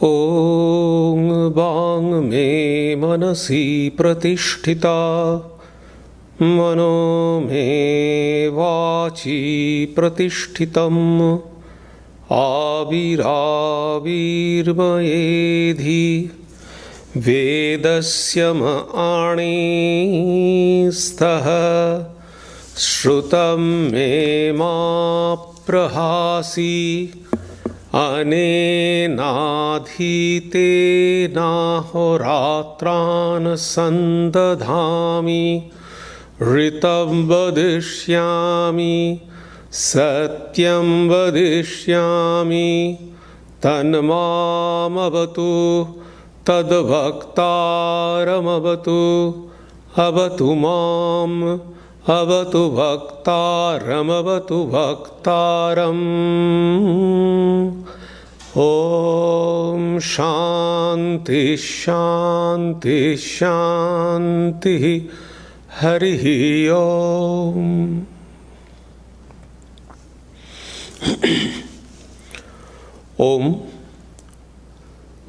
ॐ वाङ् मे मनसि प्रतिष्ठिता मनो मे वाचि प्रतिष्ठितम् आविराविर्मयेधि वेदस्य आणीस्तः श्रुतं मे मा प्रहासि अनेनाधीतेनाहोरात्रान् सन्दधामि ऋतं वदिष्यामि सत्यं वदिष्यामि तन्मामवतु तद्भक्तारमवतु अवतु माम् अवतु भक्तारमवतु भक्तारम्। ॐ शान्ति शान्ति शान्तिः। हरिः ओम्। Om.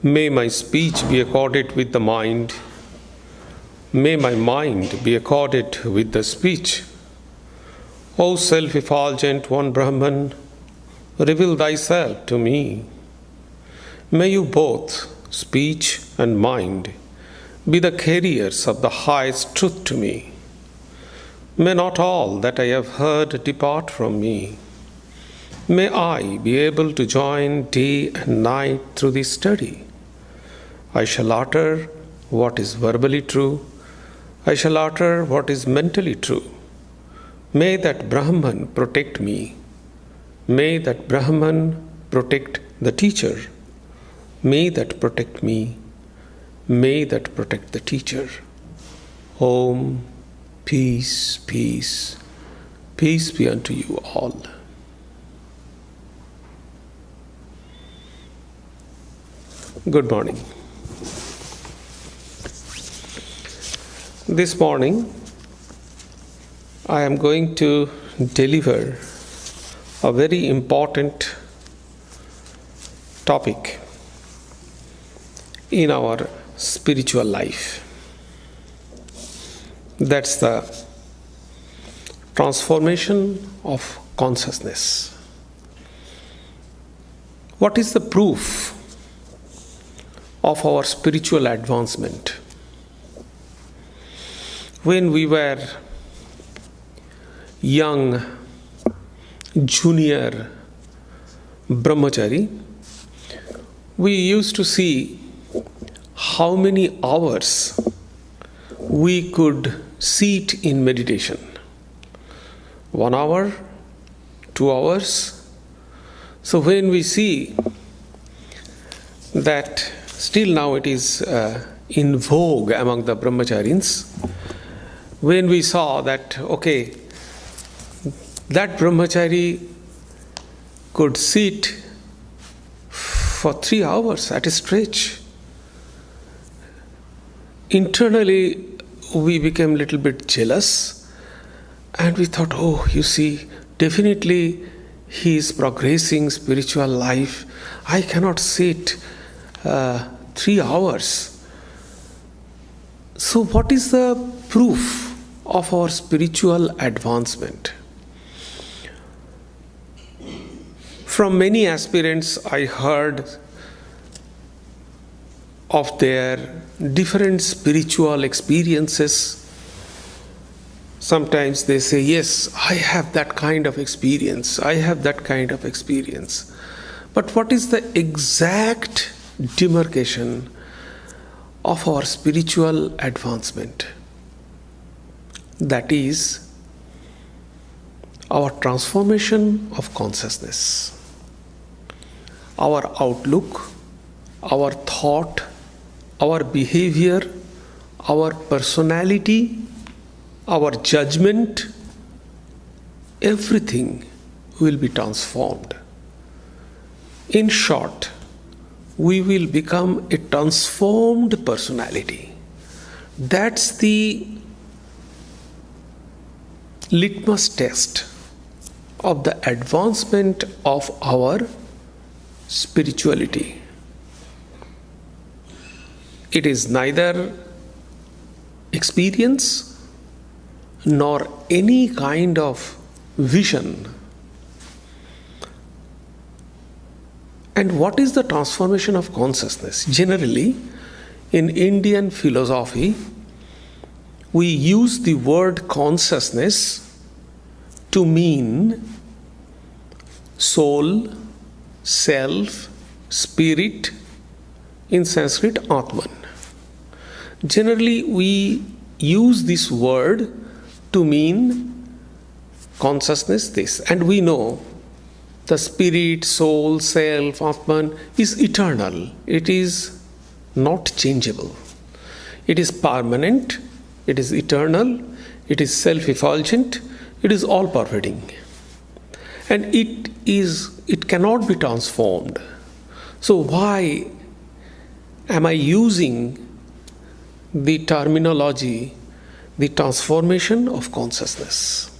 May my speech be accorded with the mind. May my mind be accorded with the speech. O self-effulgent one Brahman, reveal thyself to me. May you both, speech and mind, be the carriers of the highest truth to me. May not all that I have heard depart from me. May I be able to join day and night through this study. I shall utter what is verbally true. I shall utter what is mentally true. May that Brahman protect me. May that Brahman protect the teacher. May that protect me. May that protect the teacher. Om. Peace, peace. Peace be unto you all. Good morning. This morning, I am going to deliver a very important topic in our spiritual life. That's the transformation of consciousness. What is the proof of our spiritual advancement? When we were young junior brahmachari, we used to see how many hours we could sit in meditation. 1 hour, 2 hours. So when we see that still now it is in vogue among the brahmacharis, when we saw that, okay, that brahmachari could sit for 3 hours at a stretch, internally we became a little bit jealous, and we thought, oh, you see, definitely he is progressing spiritual life. I cannot sit 3 hours. So what is the proof of our spiritual advancement? From many aspirants, I heard of their different spiritual experiences. Sometimes they say, yes, I have that kind of experience. I have that kind of experience. But what is the exact demarcation of our spiritual advancement? That is our transformation of consciousness, our outlook, our thought, our behavior, our personality, our judgment, everything will be transformed. In short, we will become a transformed personality. That's the litmus test of the advancement of our spirituality. It is neither experience nor any kind of vision. And what is the transformation of consciousness? Generally, in Indian philosophy, we use the word consciousness to mean soul, self, spirit, in Sanskrit, Atman. Generally, we use this word to mean consciousness, this. And we know the spirit, soul, self, Atman is eternal. It is not changeable. It is permanent. It is eternal. It is self-effulgent. It is all-pervading. And it cannot be transformed. So why am I using the terminology, the transformation of consciousness?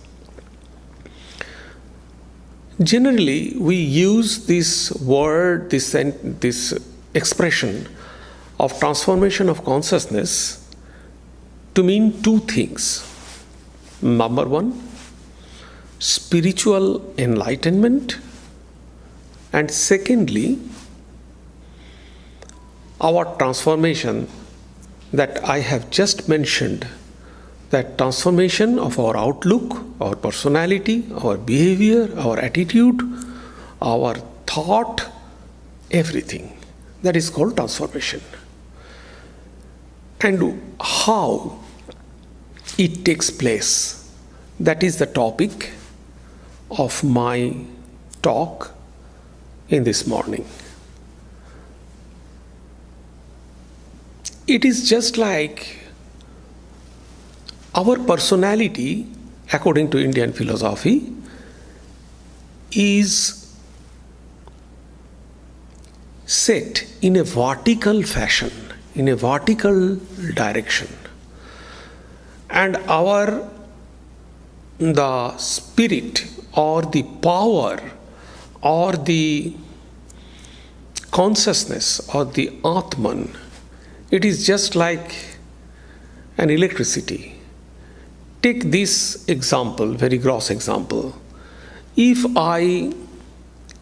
Generally, we use this word, this expression of transformation of consciousness to mean two things. Number one, spiritual enlightenment, and secondly, our transformation that I have just mentioned, that transformation of our outlook, our personality, our behavior, our attitude, our thought, everything. That is called transformation. And how it takes place, that is the topic of my talk in this morning. It is just like our personality, according to Indian philosophy, is set in a vertical fashion, in a vertical direction. And the spirit or the power or the consciousness or the Atman, it is just like an electricity. Take this example, very gross example. If I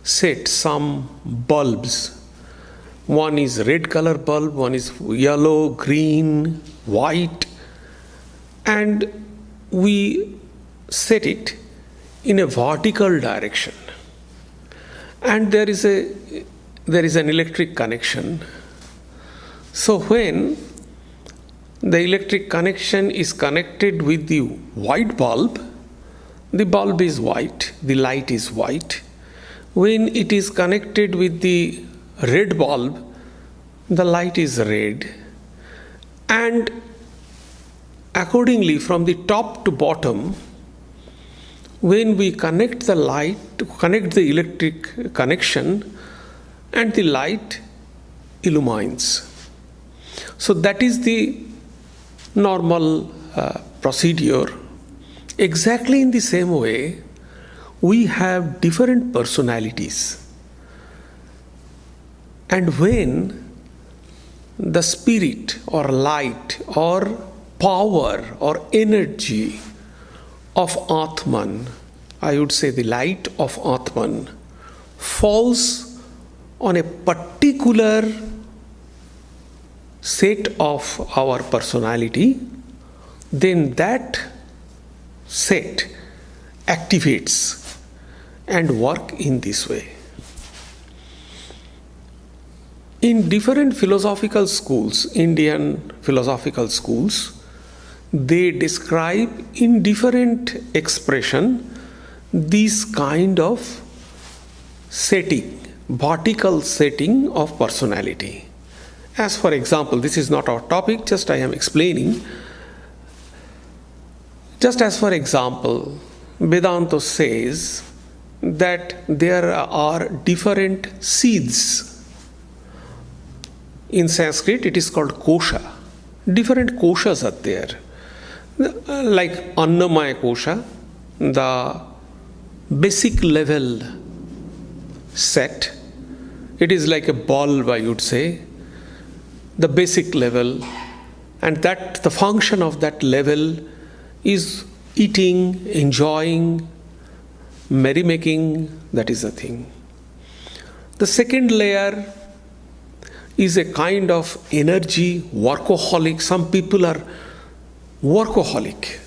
set some bulbs, one is red color bulb, one is yellow, green, white, and we set it in a vertical direction, and there is an electric connection. So when the electric connection is connected with the white bulb is white, the light is white. When it is connected with the red bulb, the light is red. And accordingly, from the top to bottom, when we connect the light, connect the electric connection, and the light illumines. So that is the normal procedure. Exactly in the same way, we have different personalities. And when the spirit or light or power or energy of Atman, I would say the light of Atman, falls on a particular set of our personality, then that set activates and work in this way. In different philosophical schools, Indian philosophical schools, they describe in different expression this kind of setting, vertical setting of personality. As for example, this is not our topic, just I am explaining. Just as for example, Vedanta says that there are different seeds. In Sanskrit, it is called kosha. Different koshas are there. Like Annamaya kosha, the basic level set. It is like a bulb, I would say. the basic level, and that the function of that level is eating, enjoying, merrymaking. That is the thing. The second layer is a kind of energy, workaholic. Some people are workaholic.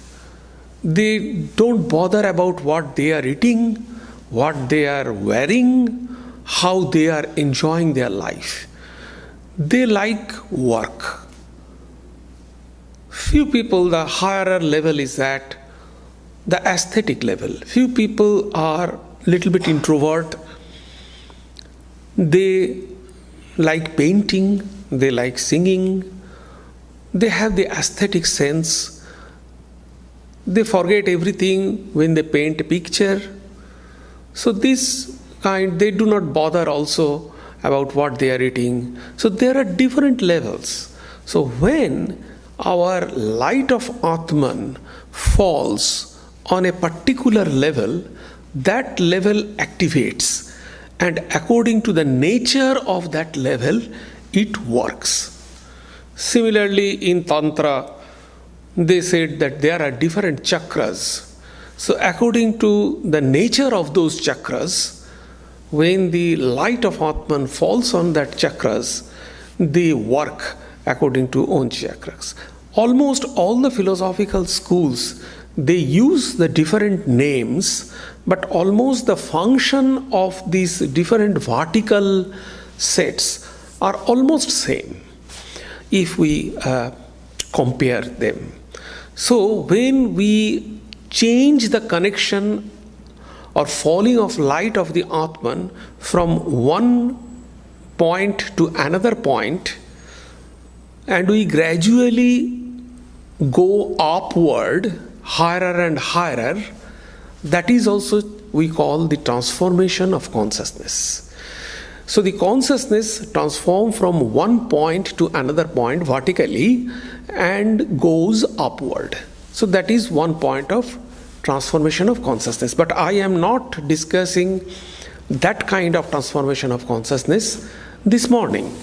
They don't bother about what they are eating, what they are wearing, how they are enjoying their life. They like work. Few people, the higher level is at the aesthetic level. Few people are little bit introvert. They like painting, they like singing, they have the aesthetic sense. They forget everything when they paint a picture. So this kind, they do not bother also about what they are eating. So there are different levels. So when our light of Atman falls on a particular level, that level activates. And according to the nature of that level, it works. Similarly, in Tantra, they said that there are different chakras. So according to the nature of those chakras, when the light of Atman falls on that chakras, they work according to own chakras. Almost all the philosophical schools, they use the different names, but almost the function of these different vertical sets are almost same if we compare them. So when we change the connection or falling of light of the Atman from one point to another point, and we gradually go upward, higher and higher, that is also we call the transformation of consciousness. So the consciousness transforms from one point to another point vertically and goes upward. So that is one point of transformation of consciousness. But I am not discussing that kind of transformation of consciousness this morning.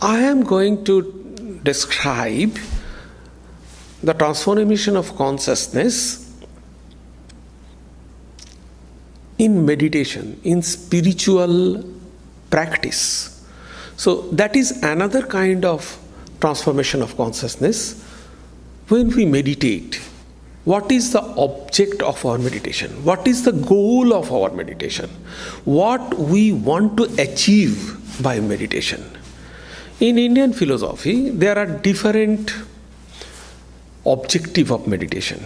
I am going to describe the transformation of consciousness in meditation, in spiritual practice. So that is another kind of transformation of consciousness. When we meditate, what is the object of our meditation? What is the goal of our meditation? What we want to achieve by meditation? In Indian philosophy, there are different objectives of meditation.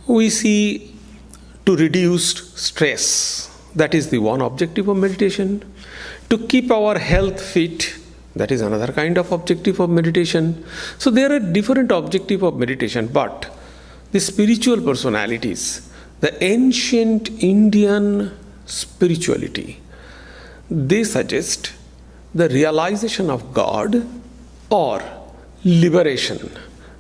We see to reduce stress, that is the one objective of meditation. To keep our health fit, that is another kind of objective of meditation. So there are different objectives of meditation, but the spiritual personalities, the ancient Indian spirituality, they suggest the realization of God or liberation.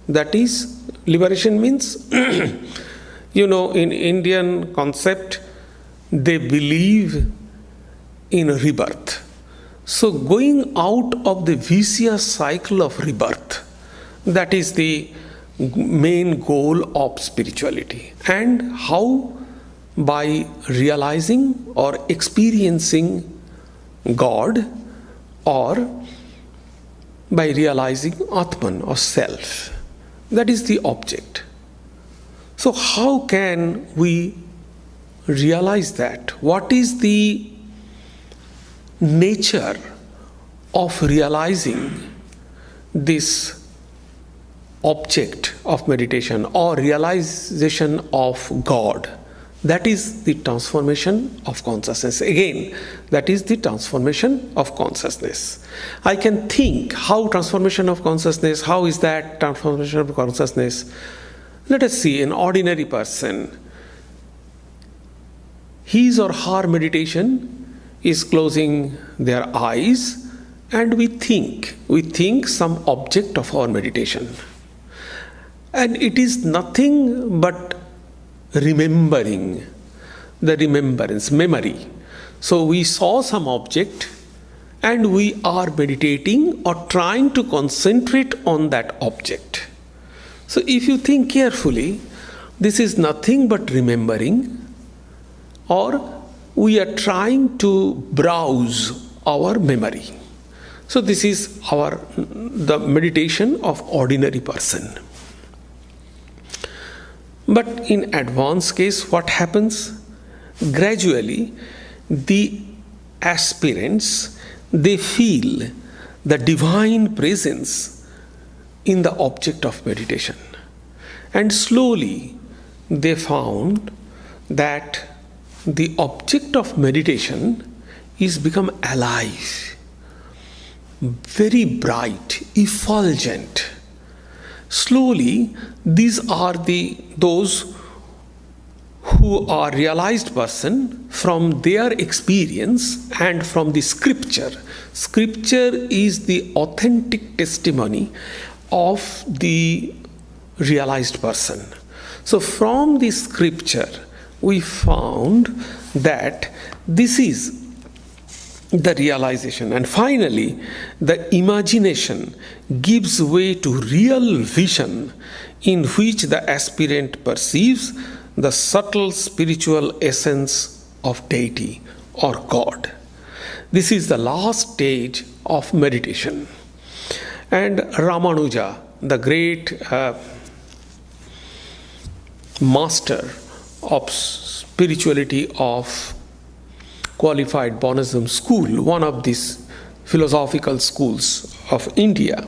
That is, liberation means in Indian concept, they believe in rebirth. So going out of the vicious cycle of rebirth, that is the main goal of spirituality. And how? By realizing or experiencing God, or by realizing Atman or self. That is the object. So how can we realize that? What is the nature of realizing this object of meditation or realization of God? That is the transformation of consciousness. Again, that is the transformation of consciousness. I can think how transformation of consciousness, how is that transformation of consciousness? Let us see an ordinary person. His or her meditation is closing their eyes and we think some object of our meditation. And it is nothing but remembering, the remembrance, memory. So we saw some object and we are meditating or trying to concentrate on that object. So if you think carefully, this is nothing but remembering, or we are trying to browse our memory. So this is the meditation of ordinary person. But in advanced case, what happens? Gradually, the aspirants, they feel the divine presence in the object of meditation. And slowly, they found that the object of meditation is become alive, very bright, effulgent. Slowly, these are those who are realized person from their experience and from the scripture. Scripture is the authentic testimony of the realized person. So from the scripture, we found that this is the realization, and finally the imagination gives way to real vision, in which the aspirant perceives the subtle spiritual essence of deity or God. This is the last stage of meditation. And Ramanuja, the great master of spirituality of qualified Bonism school, one of these philosophical schools of India,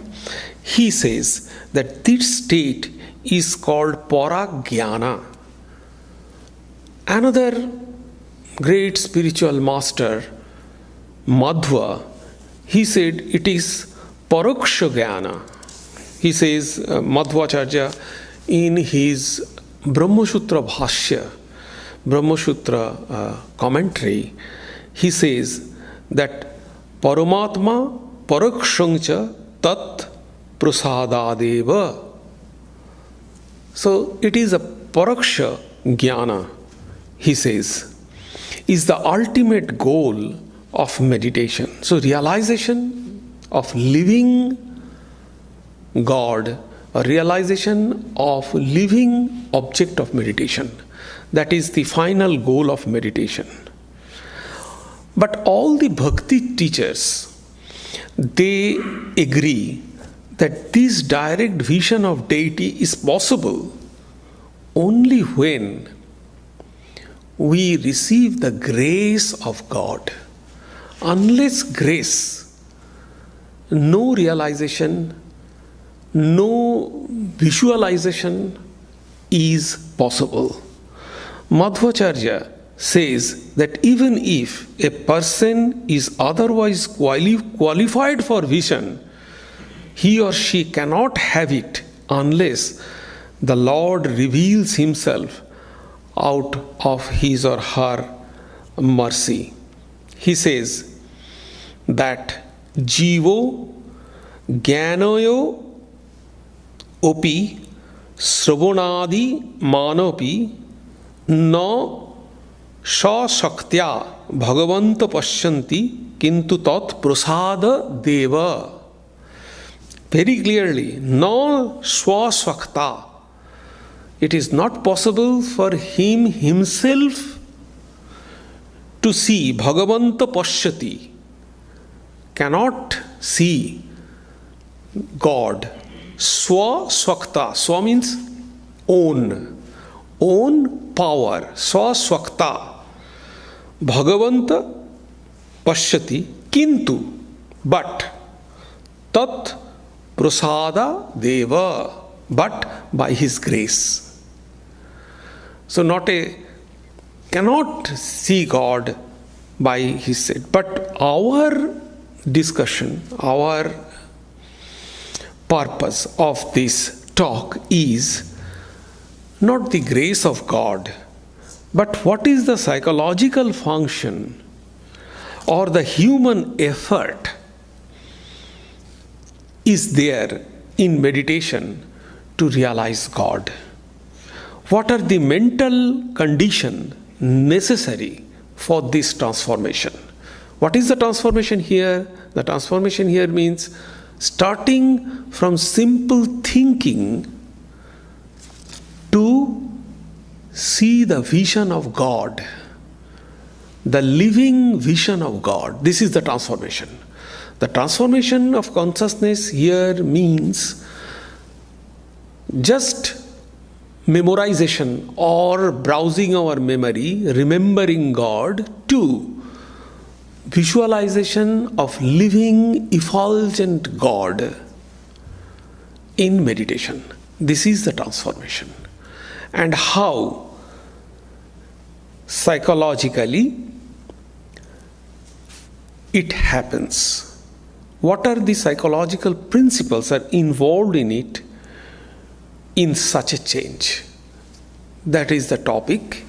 he says that this state is called Paragyana. Another great spiritual master, Madhva, he said it is Paroksha Jnana. He says, Madhvacharya, in his Brahmasutra Bhashya, Brahmasutra commentary, he says that Paramatma Parakshangcha Tat Prasadadeva. So it is a Paraksha Jnana, he says, is the ultimate goal of meditation. So realization of living God, a realization of living object of meditation. That is the final goal of meditation. But all the bhakti teachers, they agree that this direct vision of deity is possible only when we receive the grace of God. Unless grace, no realization, no visualization is possible. Madhvacharya says that even if a person is otherwise qualified for vision, he or she cannot have it unless the Lord reveals himself out of his or her mercy. He says that Jivo Gyanayo Opi Sravonadi Manopi No Shaktya Bhagavanta Pashyanti Kintu Tat Prasada Deva. Very clearly, no Swasvakta. It is not possible for him himself to see. Bhagavanta Pashyati cannot see God. Swasvakta. Swa means own. Own power. Swasvakta. Bhagavanta Pashyati Kintu. But Tat Prasada Deva. But by his grace. So cannot see God by his sight. But our discussion, our purpose of this talk is not the grace of God, but what is the psychological function or the human effort is there in meditation to realize God. What are the mental conditions necessary for this transformation? What is the transformation here? The transformation here means starting from simple thinking to see the vision of God, the living vision of God. This is the transformation. The transformation of consciousness here means just memorization or browsing our memory, remembering God, to visualization of living, effulgent God in meditation. This is the transformation. And how psychologically it happens. What are the psychological principles are involved in it in such a change? That is the topic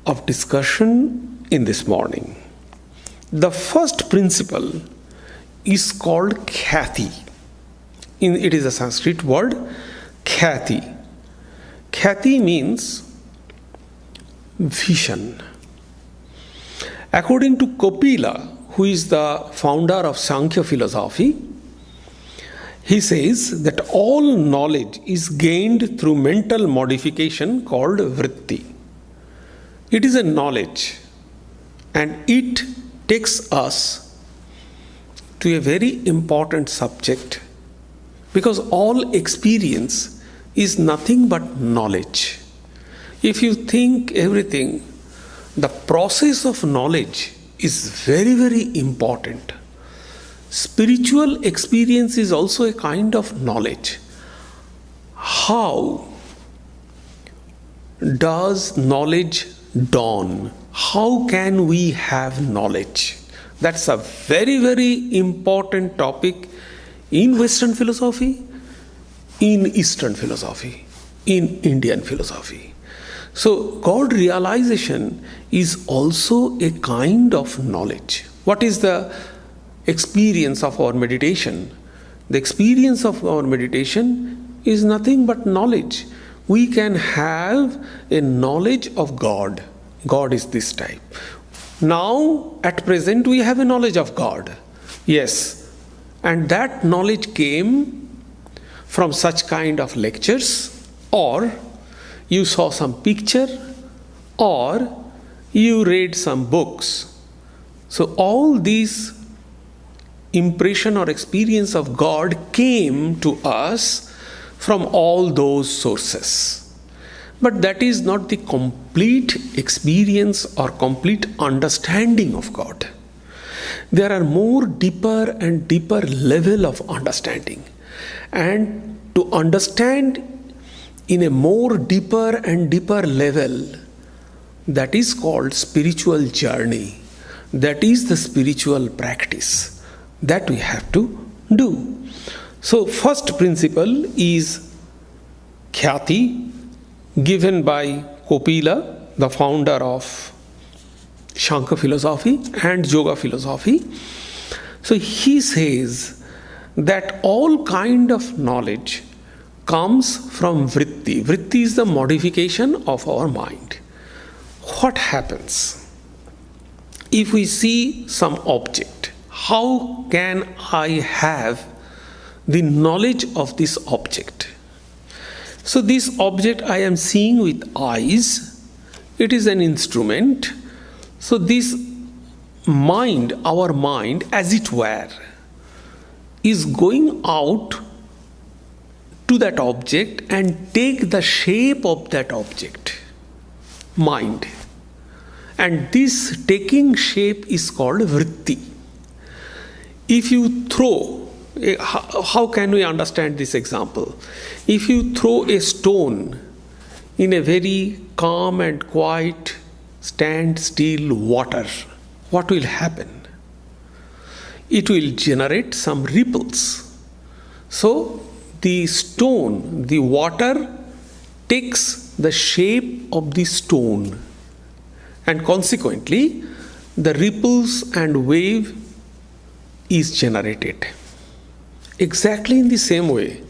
of discussion in this morning. The first principle is called Khyati. It is a Sanskrit word, Khyati. Khyati means vision. According to Kapila, who is the founder of Sankhya philosophy, he says that all knowledge is gained through mental modification called vritti. It is a knowledge, and it takes us to a very important subject, because all experience is nothing but knowledge. If you think everything, the process of knowledge is very, very important. Spiritual experience is also a kind of knowledge. How does knowledge dawn? How can we have knowledge? That's a very, very important topic in Western philosophy, in Eastern philosophy, in Indian philosophy. So God realization is also a kind of knowledge. What is the experience of our meditation? The experience of our meditation is nothing but knowledge. We can have a knowledge of God. God is this type. Now, at present, we have a knowledge of God. Yes. And that knowledge came from such kind of lectures, or you saw some picture, or you read some books. So all these impression or experience of God came to us from all those sources. But that is not the complete experience or complete understanding of God. There are more deeper and deeper level of understanding. And to understand in a more deeper and deeper level, that is called spiritual journey. That is the spiritual practice that we have to do. So first principle is Khyati, given by Kapila, the founder of Sankhya philosophy and Yoga philosophy. So he says that all kind of knowledge comes from vritti. Vritti is the modification of our mind. What happens if we see some object? How can I have the knowledge of this object? So this object I am seeing with eyes, it is an instrument. So this mind, our mind, as it were, is going out to that object and take the shape of that object, mind. And this taking shape is called vritti. If you throw, how can we understand this example? If you throw a stone in a very calm and quiet, standstill water, what will happen? It will generate some ripples. So the stone, the water takes the shape of the stone, and consequently the ripples and wave is generated. Exactly in the same way,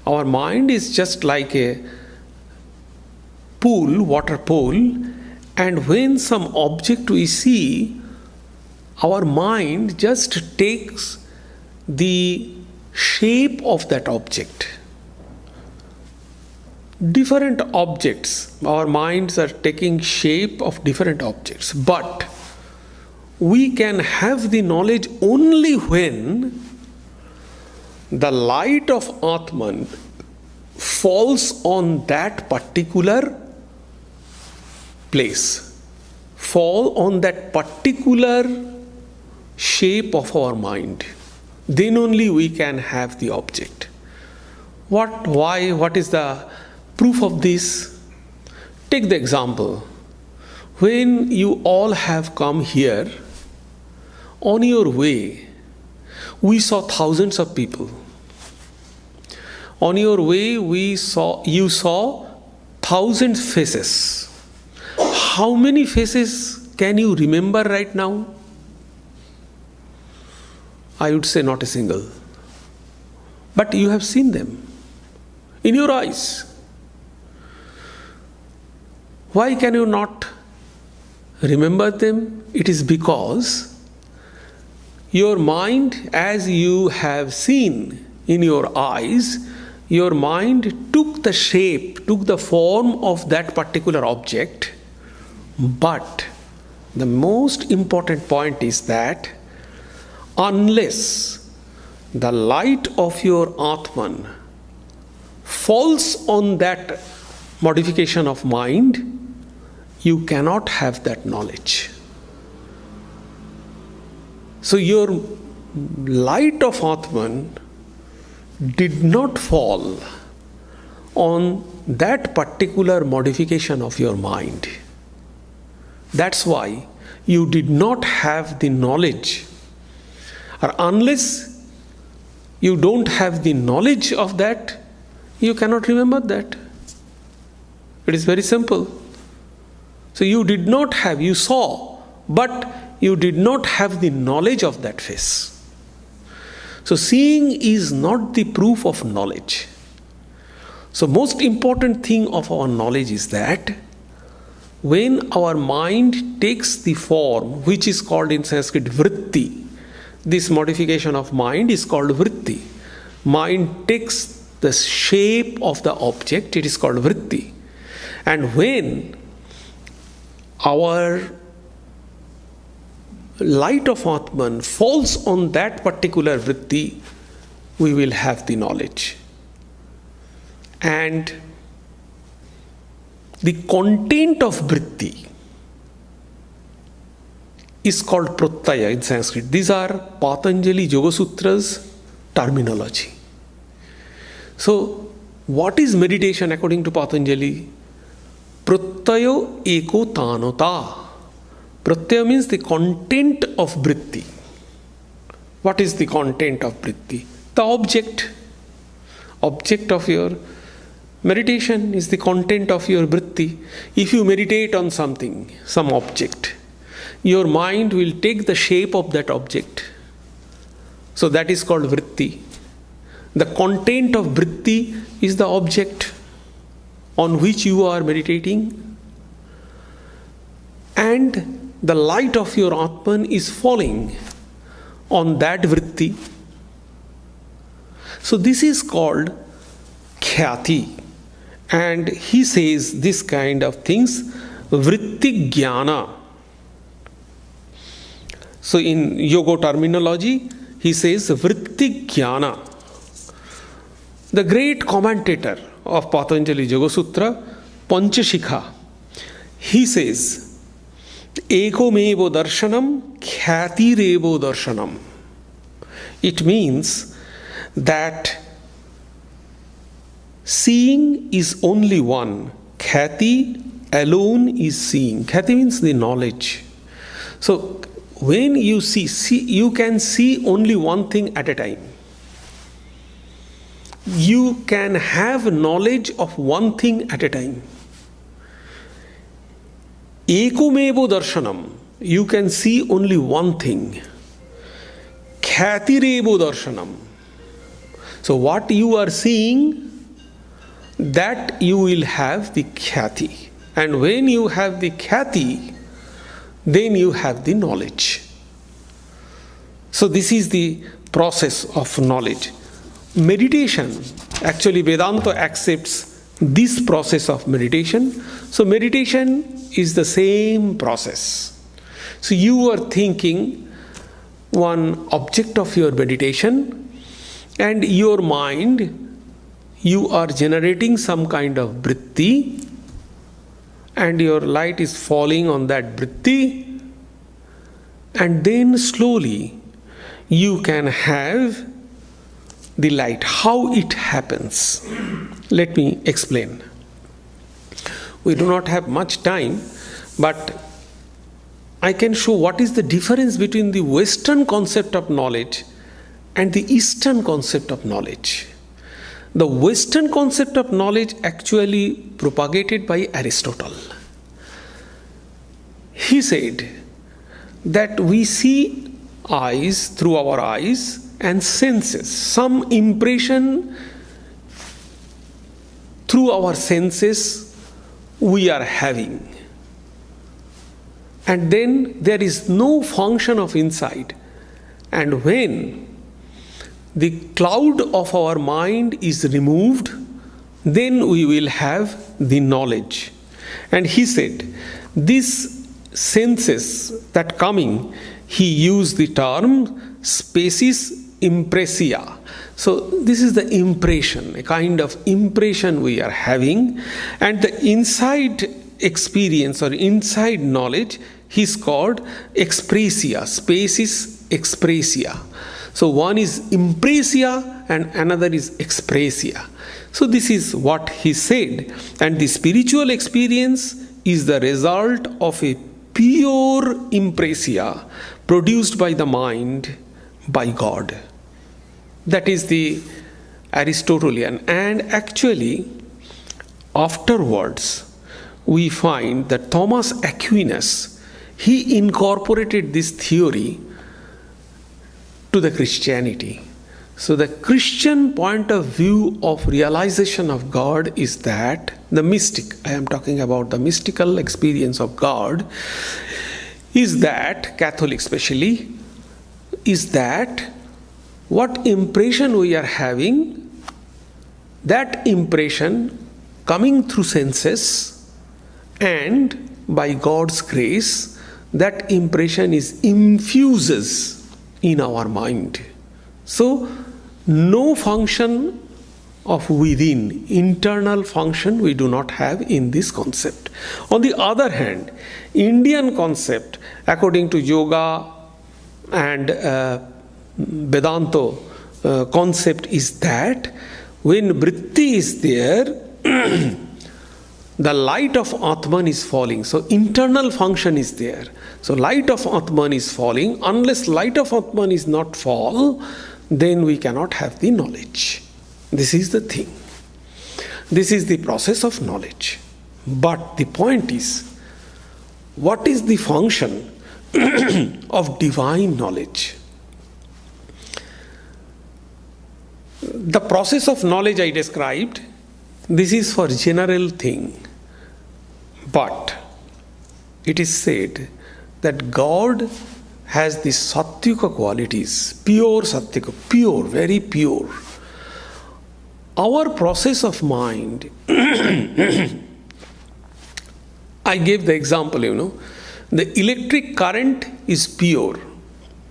our mind is just like a pool, water pool, and when some object we see, our mind just takes the shape of that object. Different objects, our minds are taking shape of different objects, but we can have the knowledge only when the light of Atman falls on that particular place, fall on that particular shape of our mind. Then only we can have the object. What is the proof of this? Take the example. When you all have come here, on your way, we saw thousands of people. On your way, you saw thousand faces. How many faces can you remember right now? I would say not a single. But you have seen them in your eyes. Why can you not remember them? It is because your mind, as you have seen in your eyes, your mind took the shape, took the form of that particular object. But the most important point is that unless the light of your Atman falls on that modification of mind, you cannot have that knowledge. So your light of Atman did not fall on that particular modification of your mind. That's why you did not have the knowledge. Or unless you don't have the knowledge of that, you cannot remember that. It is very simple. So you did not have, you saw, but you did not have the knowledge of that face. So seeing is not the proof of knowledge. So most important thing of our knowledge is that when our mind takes the form, which is called in Sanskrit vritti, this modification of mind is called vritti. Mind takes the shape of the object, it is called vritti. And when our light of Atman falls on that particular vritti, we will have the knowledge. And the content of vritti is called pratyaya in Sanskrit. These are Patanjali Yoga Sutra's terminology. So, what is meditation according to Patanjali? Pratyayo eko tanota. Pratyaya means the content of vritti. What is the content of vritti? The object. Object of your meditation is the content of your vritti. If you meditate on something, some object, your mind will take the shape of that object. So that is called vritti. The content of vritti is the object on which you are meditating, and the light of your Atman is falling on that vritti. So this is called khyati. And he says this kind of things, vritti jnana. So in yoga terminology, he says vritti jnana. The great commentator of Patanjali Yoga Sutra, Panchashikha, he says, ekomevo darshanam khyatirevo darshanam. It means that seeing is only one. Khyati alone is seeing. Khyati means the knowledge. So when you see, you can see only one thing at a time. You can have knowledge of one thing at a time. Ekumevo darshanam. You can see only one thing. Khyatirevo darshanam. So what you are seeing, that you will have the khyati. And when you have the khyati, then you have the knowledge. So this is the process of knowledge. Meditation, actually Vedanta accepts this process of meditation. So meditation is the same process. So you are thinking one object of your meditation, and your mind, you are generating some kind of vritti, and your light is falling on that vritti, and then slowly you can have the light. How it happens? Let me explain. We do not have much time, but I can show what is the difference between the Western concept of knowledge and the Eastern concept of knowledge. The Western concept of knowledge actually propagated by Aristotle. He said that we see eyes through our eyes and senses, some impression through our senses we are having. And then there is no function of inside. And when the cloud of our mind is removed, then we will have the knowledge. And he said, these senses that coming, he used the term species impressia. So this is the impression, a kind of impression we are having, and the inside experience or inside knowledge is called expressia, species expressia. So one is impressia and another is expressia. So this is what he said, and the spiritual experience is the result of a pure impressia produced by the mind by God. That is the Aristotelian. And actually afterwards we find that Thomas Aquinas, he incorporated this theory to the Christianity. So the Christian point of view of realization of God is that the mystic, I am talking about the mystical experience of God, is that, Catholic especially, is that what impression we are having, that impression coming through senses, and by God's grace, that impression is infuses in our mind. So no function of within, internal function we do not have in this concept. On the other hand, Indian concept, according to yoga and Vedanta concept, is that when vritti is there, the light of Atman is falling. So internal function is there. So light of Atman is falling. Unless light of Atman is not fall, then we cannot have the knowledge. This is the thing. This is the process of knowledge. But the point is, what is the function of divine knowledge? The process of knowledge I described, this is for general thing. But it is said that God has the sattvika qualities, pure sattvika, pure, very pure. Our process of mind, I gave the example, the electric current is pure.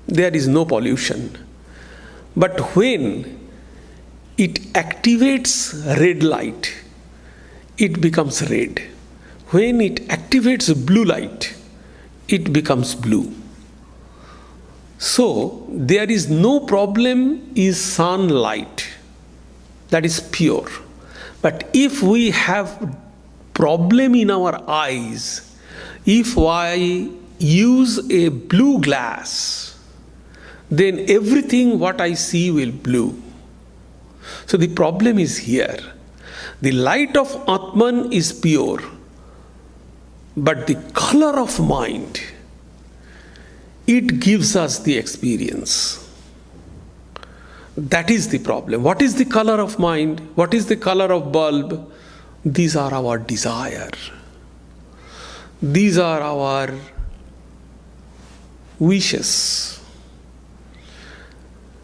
There is no pollution. But when it activates red light, it becomes red. When it activates blue light, it becomes blue. So there is no problem in sunlight. That is pure. But if we have problem in our eyes, if I use a blue glass, then everything what I see will blue. So the problem is here. The light of Atman is pure, but the color of mind, it gives us the experience. That is the problem. What is the color of mind? What is the color of bulb? These are our desire. These are our wishes.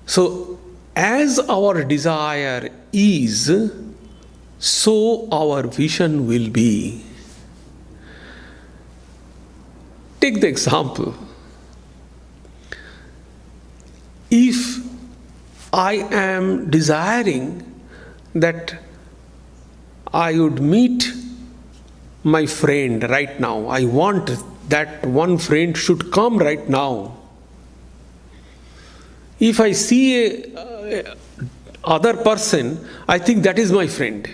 So, as our desire is, so our vision will be. Take the example. If I am desiring that I would meet my friend right now, I want that one friend should come right now. If I see a other person, I think that is my friend.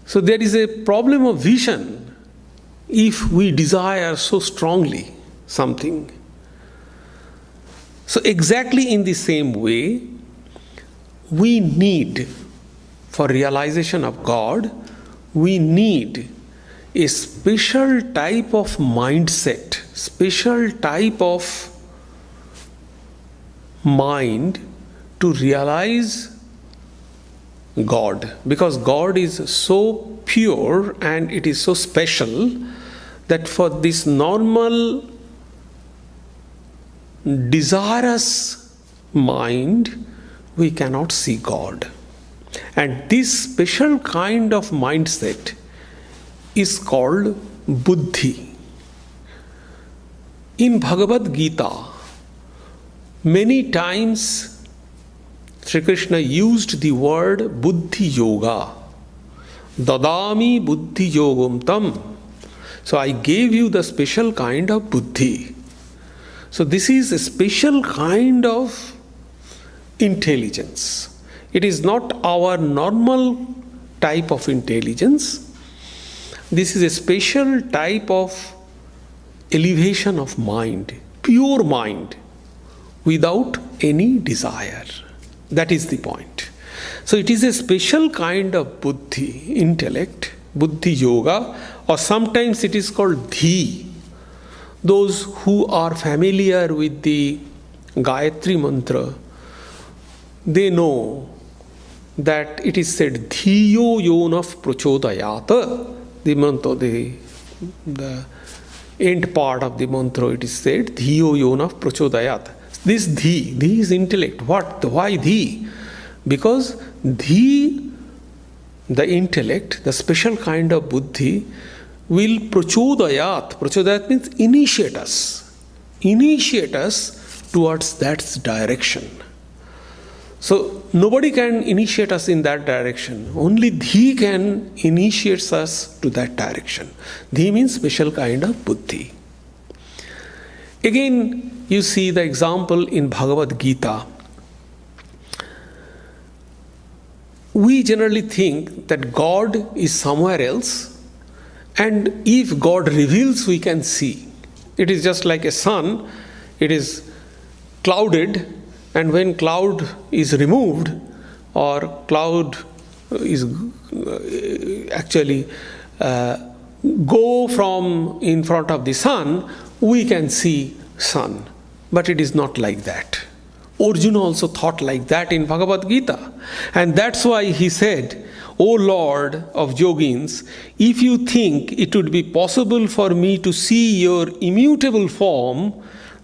So there is a problem of vision if we desire so strongly something. So exactly in the same way, we need, for realization of God, we need a special type of mindset, special type of mind to realize God, because God is so pure and it is so special that for this normal desirous mind we cannot see God. And this special kind of mindset is called buddhi. In Bhagavad Gita, many times Sri Krishna used the word buddhi yoga. Dadami buddhi yogam tam. So I gave you the special kind of buddhi. So this is a special kind of intelligence. It is not our normal type of intelligence. This is a special type of elevation of mind, pure mind, without any desire. That is the point. So it is a special kind of buddhi, intellect, buddhi yoga, or sometimes it is called dhi. Those who are familiar with the Gayatri mantra, they know that it is said dhiyo yonav prachodayata. The mantra, the end part of the mantra, it is said dhiyo yonav prachodayat. This dhi is intellect. What? Why dhi? Because dhi, the intellect, the special kind of buddhi, will prachodayat. Prachodayat means initiate us. Initiate us towards that direction. So nobody can initiate us in that direction. Only dhi can initiate us to that direction. Dhi means special kind of buddhi. Again, you see the example in Bhagavad Gita. We generally think that God is somewhere else, and if God reveals, we can see. It is just like a sun. It is clouded, and when cloud is removed, or cloud is actually go from in front of the sun, we can see sun. But it is not like that. Arjuna also thought like that in Bhagavad Gita. And that's why he said, O Lord of Yogins, if you think it would be possible for me to see your immutable form,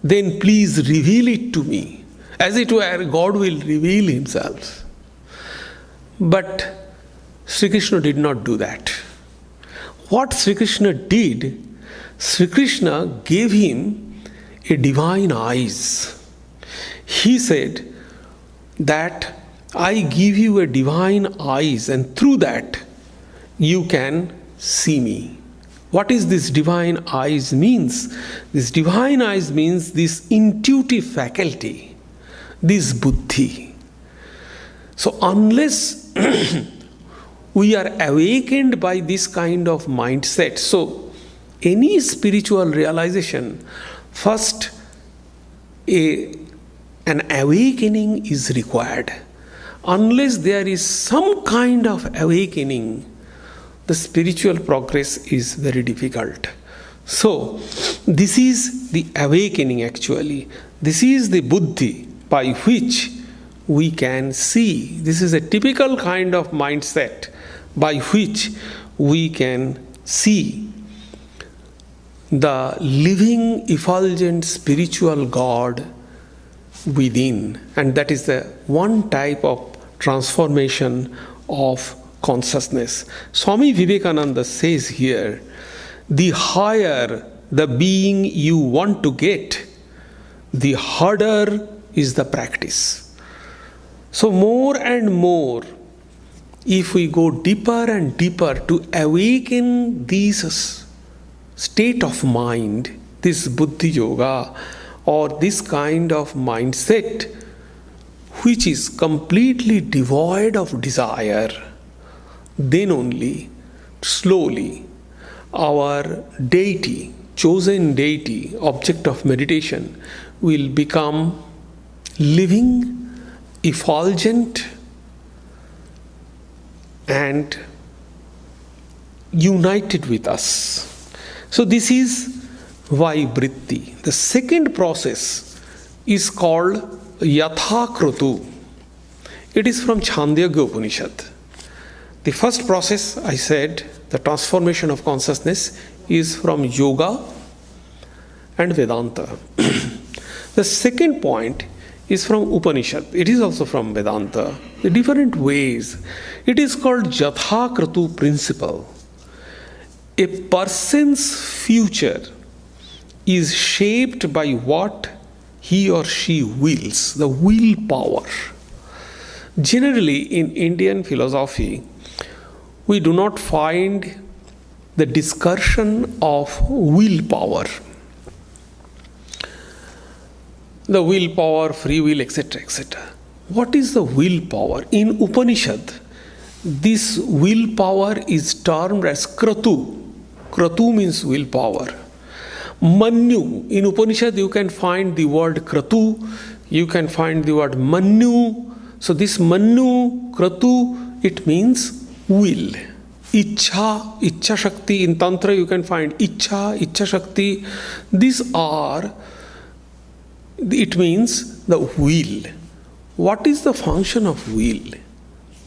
then please reveal it to me. As it were, God will reveal himself. But Sri Krishna did not do that. What Sri Krishna did, Sri Krishna gave him a divine eyes. He said that I give you a divine eyes, and through that you can see me. What is this divine eyes means? This divine eyes means this intuitive faculty, this buddhi. So unless we are awakened by this kind of mindset, so any spiritual realization, first an awakening is required. Unless there is some kind of awakening, the spiritual progress is very difficult. So, this is the awakening actually. This is the buddhi by which we can see. This is a typical kind of mindset by which we can see the living, effulgent spiritual God within. And that is the one type of transformation of consciousness. Swami Vivekananda says here, the higher the being you want to get, the harder is the practice. So more and more, if we go deeper and deeper to awaken this state of mind, this Buddhi Yoga, or this kind of mindset, which is completely devoid of desire, then only, slowly, our deity, chosen deity, object of meditation, will become living, effulgent, and united with us. So this is Vaibritti. The second process is called Yathakrutu. It is from Chandogya Upanishad. The first process, I said, the transformation of consciousness, is from yoga and Vedanta. The second point is from Upanishad. It is also from Vedanta. The different ways. It is called Yathakrutu principle. A person's future is shaped by what he or she wills, the willpower. Generally, in Indian philosophy, we do not find the discussion of willpower. The willpower, free will, etc., etc. What is the willpower? In Upanishad, this willpower is termed as kratu. Kratu means willpower. Manu. In Upanishad, you can find the word kratu, you can find the word manu. So this manu, kratu, it means will. Ichha, Ichha Shakti. In Tantra, you can find Ichha, Ichha Shakti. These are, it means the will. What is the function of will?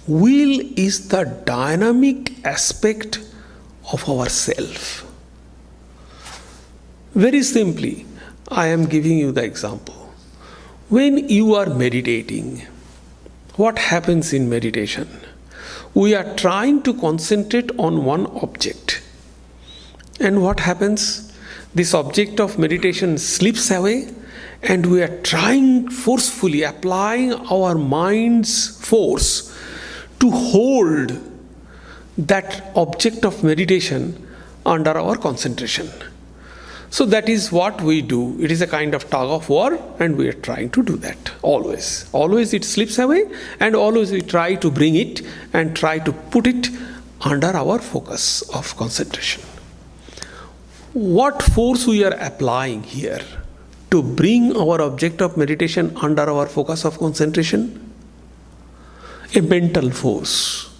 Will is the dynamic aspect of our self. Very simply, I am giving you the example. When you are meditating, what happens in meditation? We are trying to concentrate on one object. And what happens? This object of meditation slips away, and we are trying forcefully, applying our mind's force to hold that object of meditation under our concentration. So that is what we do. It is a kind of tug of war, and we are trying to do that always. Always it slips away, and always we try to bring it and try to put it under our focus of concentration. What force we are applying here to bring our object of meditation under our focus of concentration? A mental force.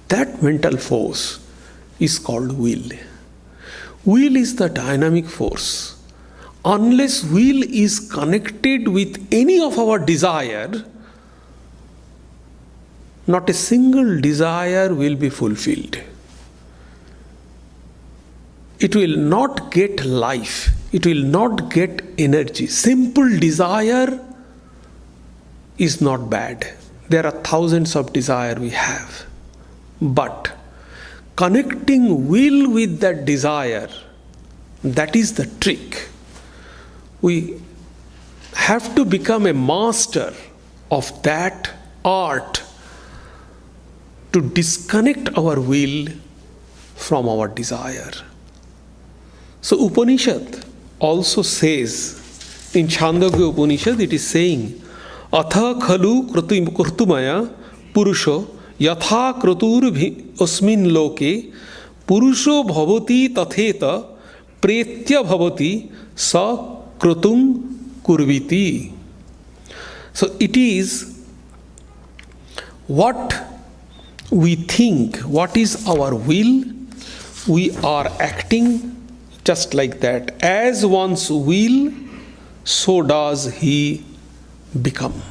That mental force is called will. Will is the dynamic force. Unless will is connected with any of our desire, not a single desire will be fulfilled. It will not get life. It will not get energy. Simple desire is not bad. There are thousands of desires we have. But connecting will with that desire, that is the trick. We have to become a master of that art to disconnect our will from our desire. So Upanishad also says, in Chandogya Upanishad it is saying, Atha khalu kurtumaya purusho yatha krutur osmin loke purusho bhavati tatheta pretya bhavati sa krutum kurviti. So it is what we think, what is our will, we are acting just like that. As one's will, so does he become.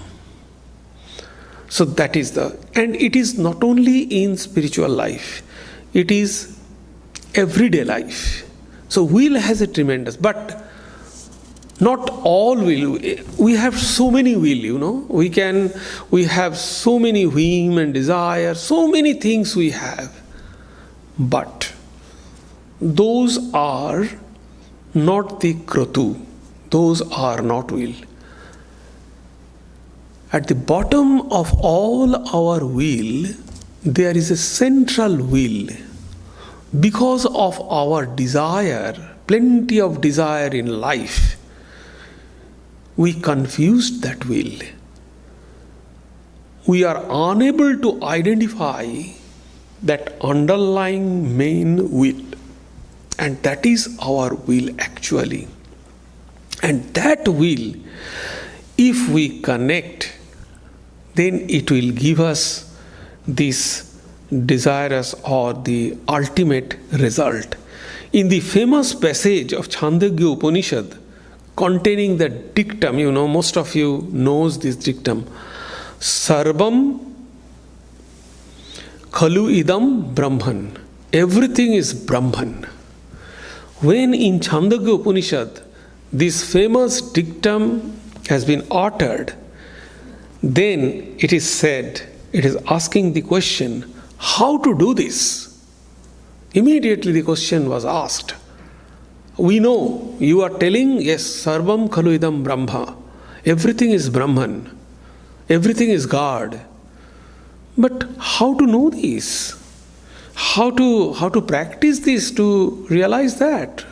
So that is and it is not only in spiritual life, it is everyday life. So will has a tremendous, but Not all will. We have so many will, we have so many whim and desire, so many things we have. But those are not the kratu. Those are not will. At the bottom of all our will, there is a central will. Because of our desire, plenty of desire in life, we confused that will. We are unable to identify that underlying main will. And that is our will actually. And that will, if we connect, then it will give us this desirous or the ultimate result. In the famous passage of Chandogya Upanishad containing the dictum, most of you knows this dictum, Sarvam Khalu Idam Brahman. Everything is Brahman. When in Chandogya Upanishad this famous dictum has been uttered, then it is said, it is asking the question, how to do this? Immediately the question was asked. We know, you are telling, yes, Sarvam Khalu Idam Brahma. Everything is Brahman. Everything is God. But how to know this? How to practice this to realize that?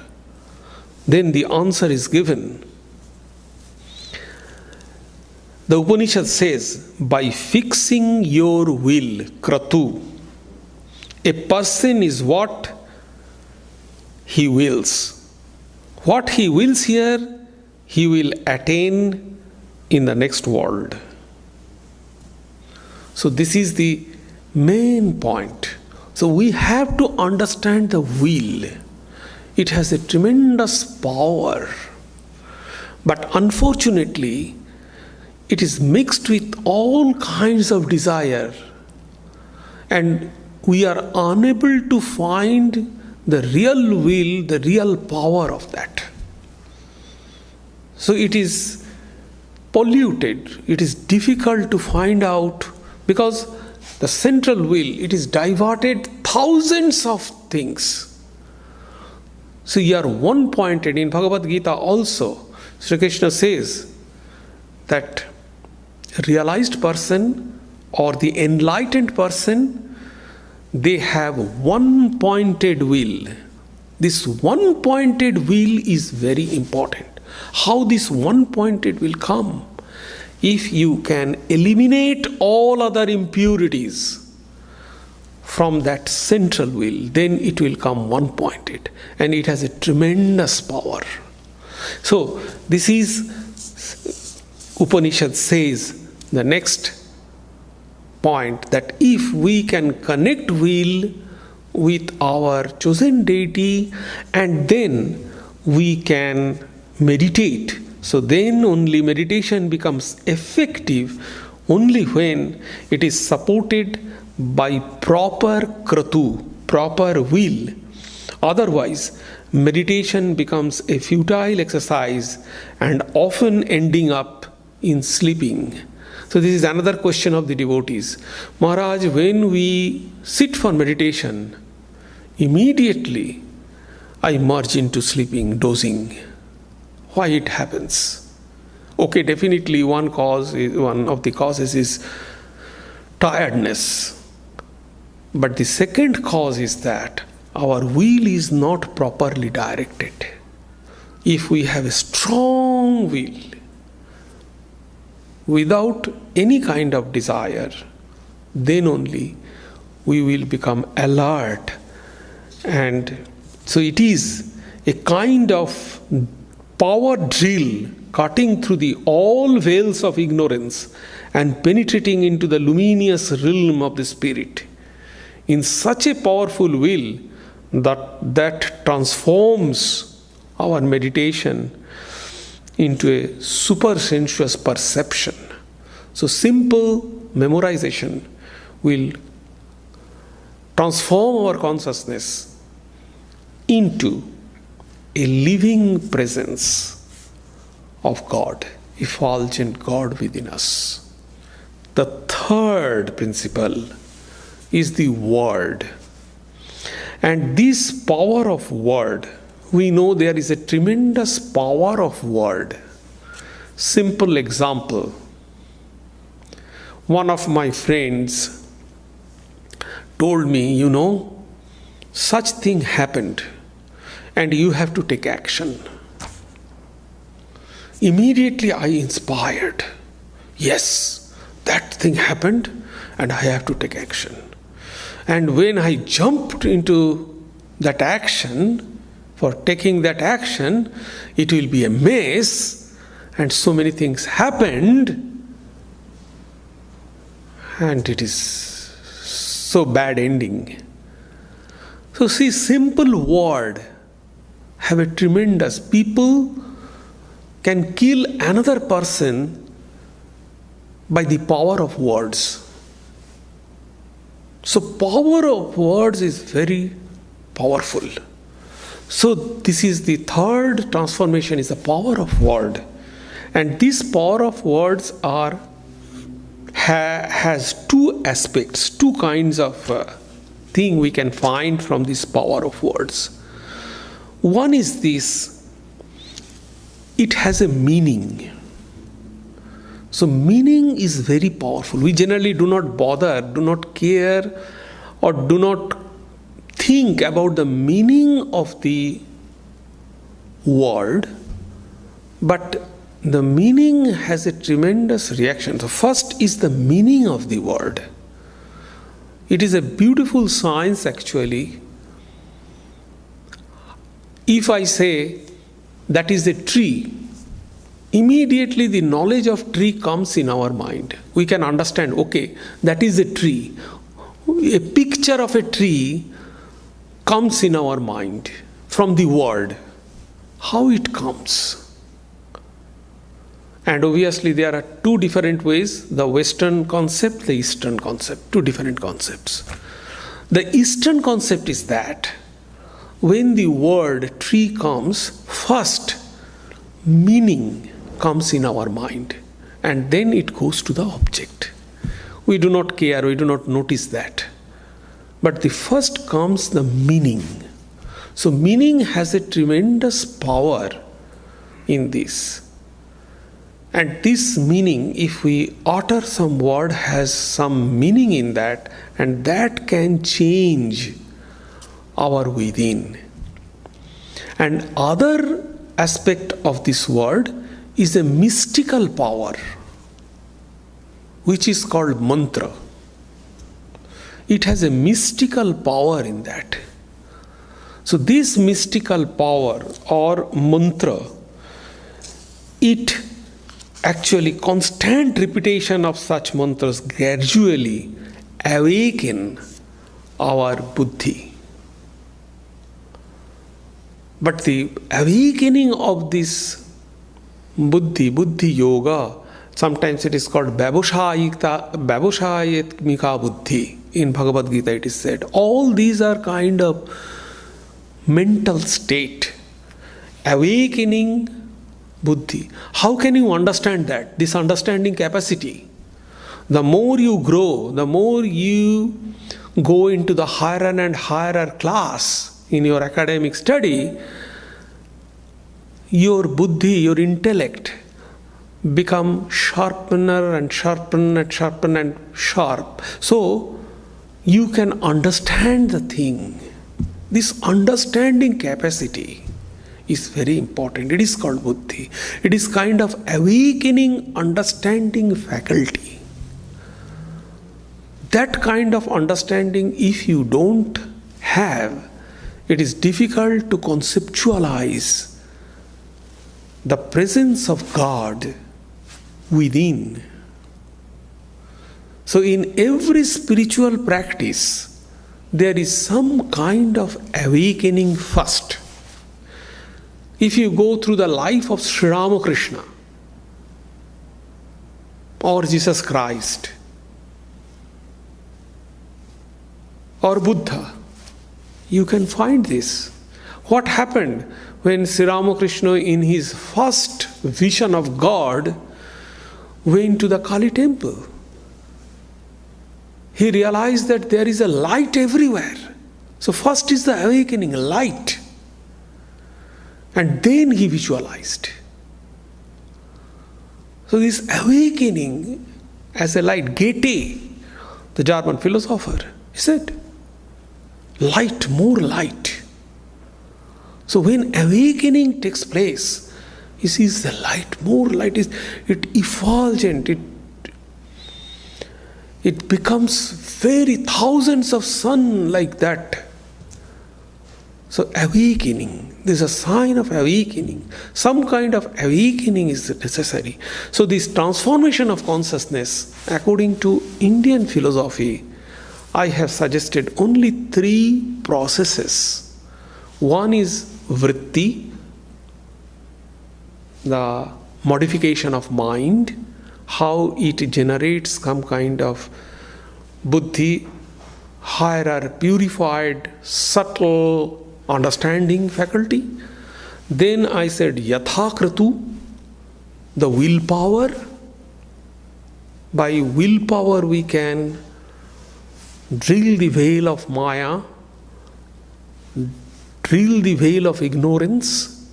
Then the answer is given. The Upanishad says, by fixing your will, kratu, a person is what he wills. What he wills here, he will attain in the next world. So this is the main point. So we have to understand the will. It has a tremendous power. But unfortunately, it is mixed with all kinds of desire. And we are unable to find the real will, the real power of that. So it is polluted. It is difficult to find out because the central will, it is diverted thousands of things. So you are one-pointed. In Bhagavad Gita also, Sri Krishna says that realized person or the enlightened person, they have one-pointed will. This one-pointed will is very important. How this one-pointed will come? If you can eliminate all other impurities from that central will, then it will come one-pointed. And it has a tremendous power. So this is, Upanishad says, the next point, that if we can connect will with our chosen deity and then we can meditate, so then only meditation becomes effective only when it is supported by proper kratu, proper will. Otherwise, meditation becomes a futile exercise and often ending up in sleeping. So this is another question of the devotees. Maharaj, when we sit for meditation, immediately I merge into sleeping, dozing. Why it happens? Okay, definitely one of the causes is tiredness. But the second cause is that our will is not properly directed. If we have a strong will, without any kind of desire, then only we will become alert. And so it is a kind of power drill cutting through all veils of ignorance and penetrating into the luminous realm of the spirit. In such a powerful will that transforms our meditation into a super sensuous perception. So simple memorization will transform our consciousness into a living presence of God, effulgent God within us. The third principle is the word. And this power of word, we know there is a tremendous power of word. Simple example. One of my friends told me, such thing happened and you have to take action. Immediately I inspired. Yes, that thing happened and I have to take action. And when I jumped into that action, for taking that action, it will be a mess, and so many things happened, and it is so bad ending. So see, simple word have a tremendous, people can kill another person by the power of words. So power of words is very powerful. So this is the third transformation, is the power of word. And this power of words has two aspects, two kinds of thing we can find from this power of words. One is this, it has a meaning. So meaning is very powerful. We generally do not bother, do not care, or do not think about the meaning of the word, but the meaning has a tremendous reaction. So first is the meaning of the word. It is a beautiful science actually. If I say that is a tree, immediately the knowledge of tree comes in our mind. We can understand, okay, that is a tree. A picture of a tree comes in our mind from the word. How it comes? And obviously there are two different ways, the Western concept, the Eastern concept, two different concepts. The Eastern concept is that when the word tree comes, first meaning comes in our mind and then it goes to the object. We do not care, we do not notice that. But the first comes the meaning. So meaning has a tremendous power in this. And this meaning, if we utter some word, has some meaning in that, and that can change our within. And other aspect of this word is a mystical power, which is called mantra. It has a mystical power in that. So this mystical power or mantra, it actually, constant repetition of such mantras gradually awaken our buddhi. But the awakening of this buddhi yoga, sometimes it is called Baboshayamitmika buddhi. In Bhagavad Gita it is said. All these are kind of mental state, awakening buddhi. How can you understand that? This understanding capacity. The more you grow, the more you go into the higher and higher class in your academic study, your buddhi, your intellect become sharpener and sharpen and sharpen and sharp. So you can understand the thing. This understanding capacity is very important. It is called buddhi. It is kind of awakening understanding faculty. That kind of understanding, if you don't have, it is difficult to conceptualize the presence of God within. So in every spiritual practice, there is some kind of awakening first. If you go through the life of Sri Ramakrishna or Jesus Christ or Buddha, you can find this. What happened when Sri Ramakrishna, in his first vision of God, went to the Kali temple? He realized that there is a light everywhere. So first is the awakening, light. And then he visualized. So this awakening as a light, Goethe, the German philosopher, he said, light, more light. So when awakening takes place, he sees the light, more light, it effulgent, it becomes very thousands of sun like that. So awakening, there's a sign of awakening. Some kind of awakening is necessary. So this transformation of consciousness, according to Indian philosophy, I have suggested only 3 processes. One is vritti, the modification of mind, how it generates some kind of buddhi, higher, purified, subtle understanding faculty. Then I said yathakratu, the willpower. By willpower we can drill the veil of Maya, drill the veil of ignorance,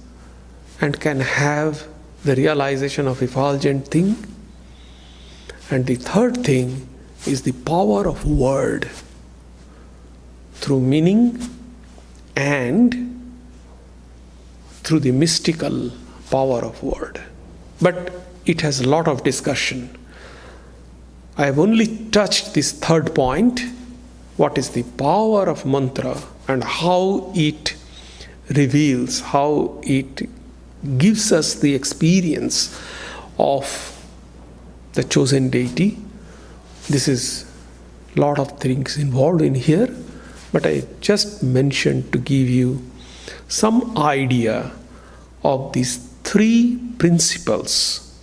and can have the realization of effulgent thing. And the third thing is the power of word through meaning and through the mystical power of word. But it has a lot of discussion. I have only touched this third point. What is the power of mantra and how it reveals, how it gives us the experience of the chosen deity. This is a lot of things involved in here, but I just mentioned to give you some idea of these 3 principles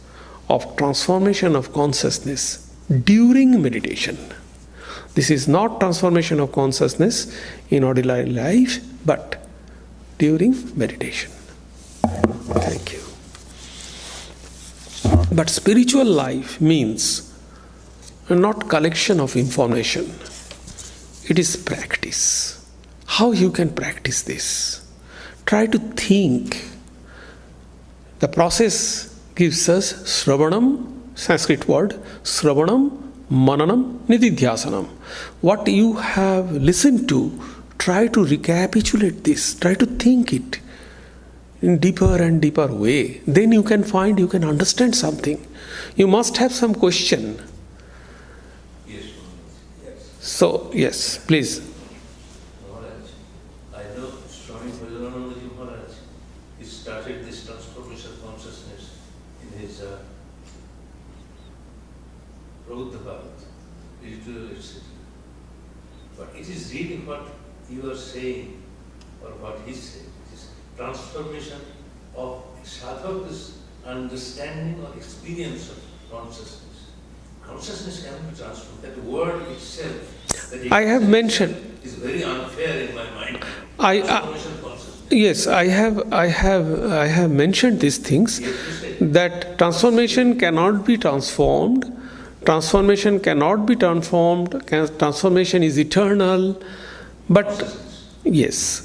of transformation of consciousness during meditation. This is not transformation of consciousness in ordinary life, but during meditation. Thank you. But spiritual life means not collection of information. It is practice. How you can practice this? Try to think. The process gives us Sravanam, Sanskrit word, Sravanam, Mananam, Nididhyasanam. What you have listened to, try to recapitulate this. Try to think it in deeper and deeper way. Then you can find, you can understand something. You must have some question. Yes. So, yes, please. Maharaj, I know Swami Bhajananandaji Maharaj, he started this transformation consciousness in his Prabhupada Bharat, etc. But it is really what you are saying, or what he said. It is transformation of sadhaka's understanding or experience of consciousness. Consciousness can be transformed. That word itself, that I have mentioned, is very unfair in my mind. Transformation consciousness. Yes, I have mentioned these things, that transformation cannot be transformed. Transformation cannot be transformed. Transformation is eternal. But yes,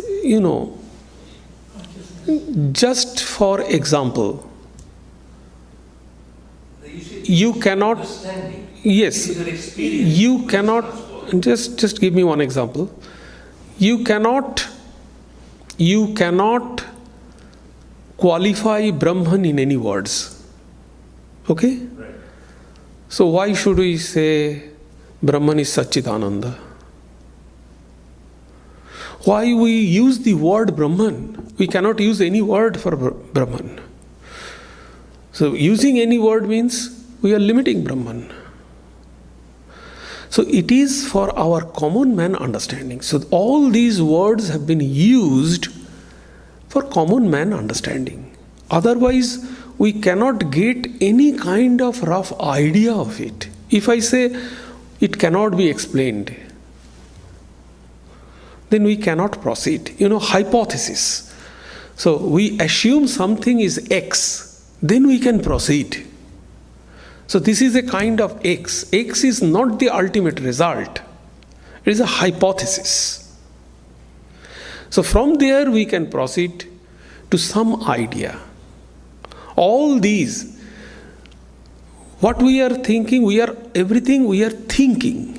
just for example, you cannot, yes, you cannot, just give me one example. You cannot qualify Brahman in any words. Okay? Right. So why should we say Brahman is Satchidananda? Why we use the word Brahman? We cannot use any word for Brahman. So using any word means we are limiting Brahman. So it is for our common man understanding. So all these words have been used for common man understanding. Otherwise, we cannot get any kind of rough idea of it. If I say it cannot be explained, then we cannot proceed. Hypothesis. So we assume something is X, then we can proceed. So this is a kind of X. X is not the ultimate result. It is a hypothesis. So from there we can proceed to some idea. All these, what we are thinking, everything we are thinking.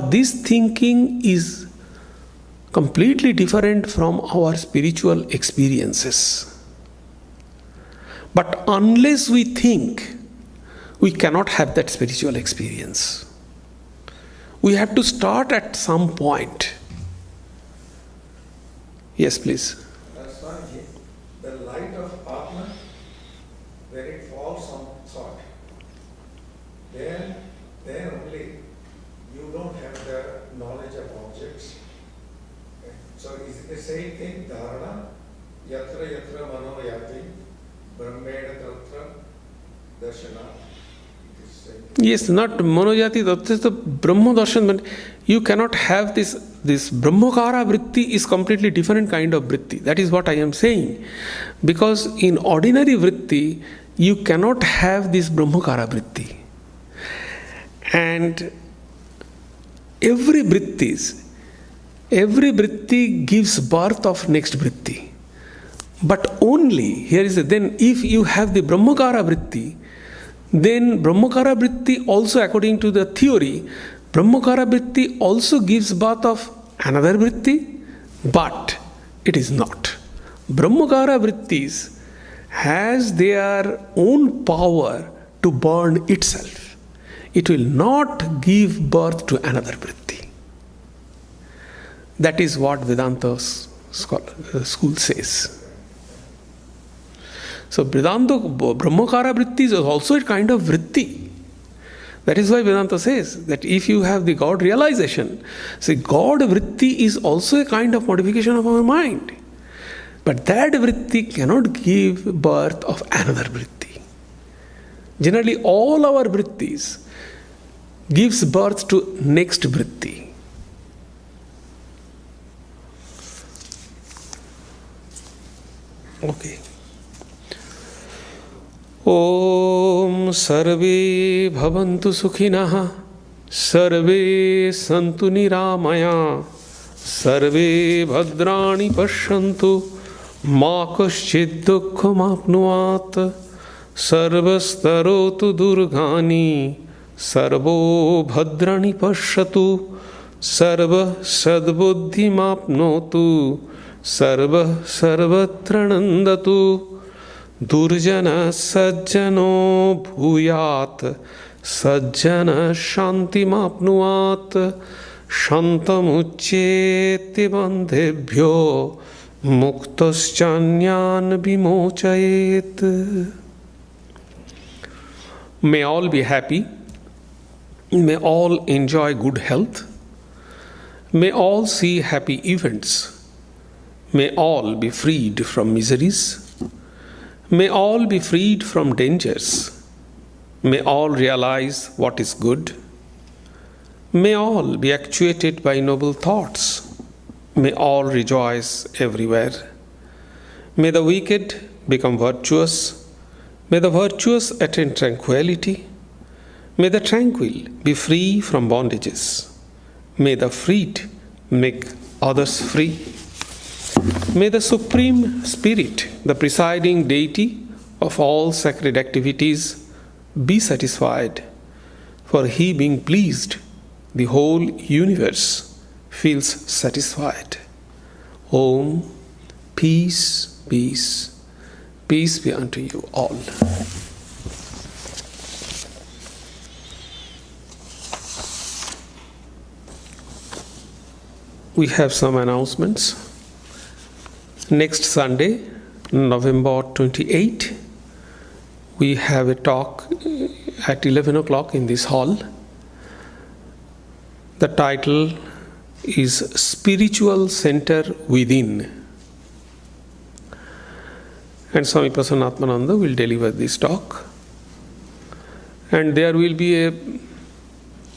This thinking is completely different from our spiritual experiences. But unless we think, we cannot have that spiritual experience. We have to start at some point. Yes, please. Swamiji, the light of Atma, when it falls on thought, then only you don't have the knowledge of objects. Okay. So is it the same thing, dharana, yatra yatra manoyati, brahmeda tatra darshana? Yes, not Manojati, that's the Brahma Darshan, but you cannot have this Brahmakara Vritti is completely different kind of Vritti. That is what I am saying. Because in ordinary Vritti, you cannot have this Brahmakara Vritti. And every Vritti gives birth of next Vritti. But only, here is then if you have the Brahmakara Vritti, then Brahmakara Vritti also, according to the theory, Brahmakara Vritti also gives birth of another Vritti, but it is not. Brahmakara Vrittis has their own power to burn itself. It will not give birth to another Vritti. That is what Vedanta school says. So Vedanta, Brahmakara Vritti is also a kind of Vritti. That is why Vedanta says that if you have the God realization, see, God Vritti is also a kind of modification of our mind. But that Vritti cannot give birth of another Vritti. Generally, all our Vrittis gives birth to next Vritti. Okay. Om Sarve Bhavantu Sukhinah Sarve Santu Niramaya Sarve Bhadrani Pashyantu Ma Kaschid Dukkham Apnuat Sarvastarotu Durgani Sarvo Bhadrani Pashyatu Sarva Sadbuddhim Apnotu Sarva Sarvatra Nandatu Durjana Sajjano Bhuyat Sajjana Shantim Apnuat Shantamuccheti Bandhebhyo Muktaschanyan Vimochayet. May all be happy. May all enjoy good health. May all see happy events. May all be freed from miseries. May all be freed from dangers. May all realize what is good. May all be actuated by noble thoughts. May all rejoice everywhere. May the wicked become virtuous. May the virtuous attain tranquility. May the tranquil be free from bondages. May the freed make others free. May the Supreme Spirit, the presiding deity of all sacred activities, be satisfied. For He being pleased, the whole universe feels satisfied. Om, peace, peace, peace be unto you all. We have some announcements. Next Sunday, November 28, we have a talk at 11 o'clock in this hall. The title is Spiritual Center Within. And Swami Prasanatmananda will deliver this talk. And there will be a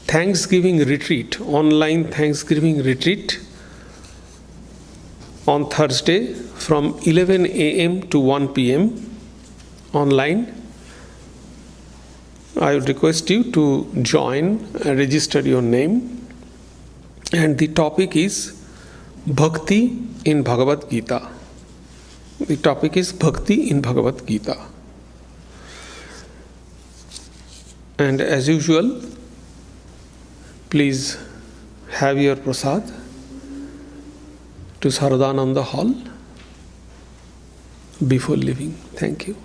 Thanksgiving retreat, online Thanksgiving retreat on Thursday from 11 a.m. to 1 p.m. online. I would request you to join and register your name. And the topic is Bhakti in Bhagavad Gita. The topic is Bhakti in Bhagavad Gita. And as usual, please have your prasad to Saradananda Hall before leaving. Thank you.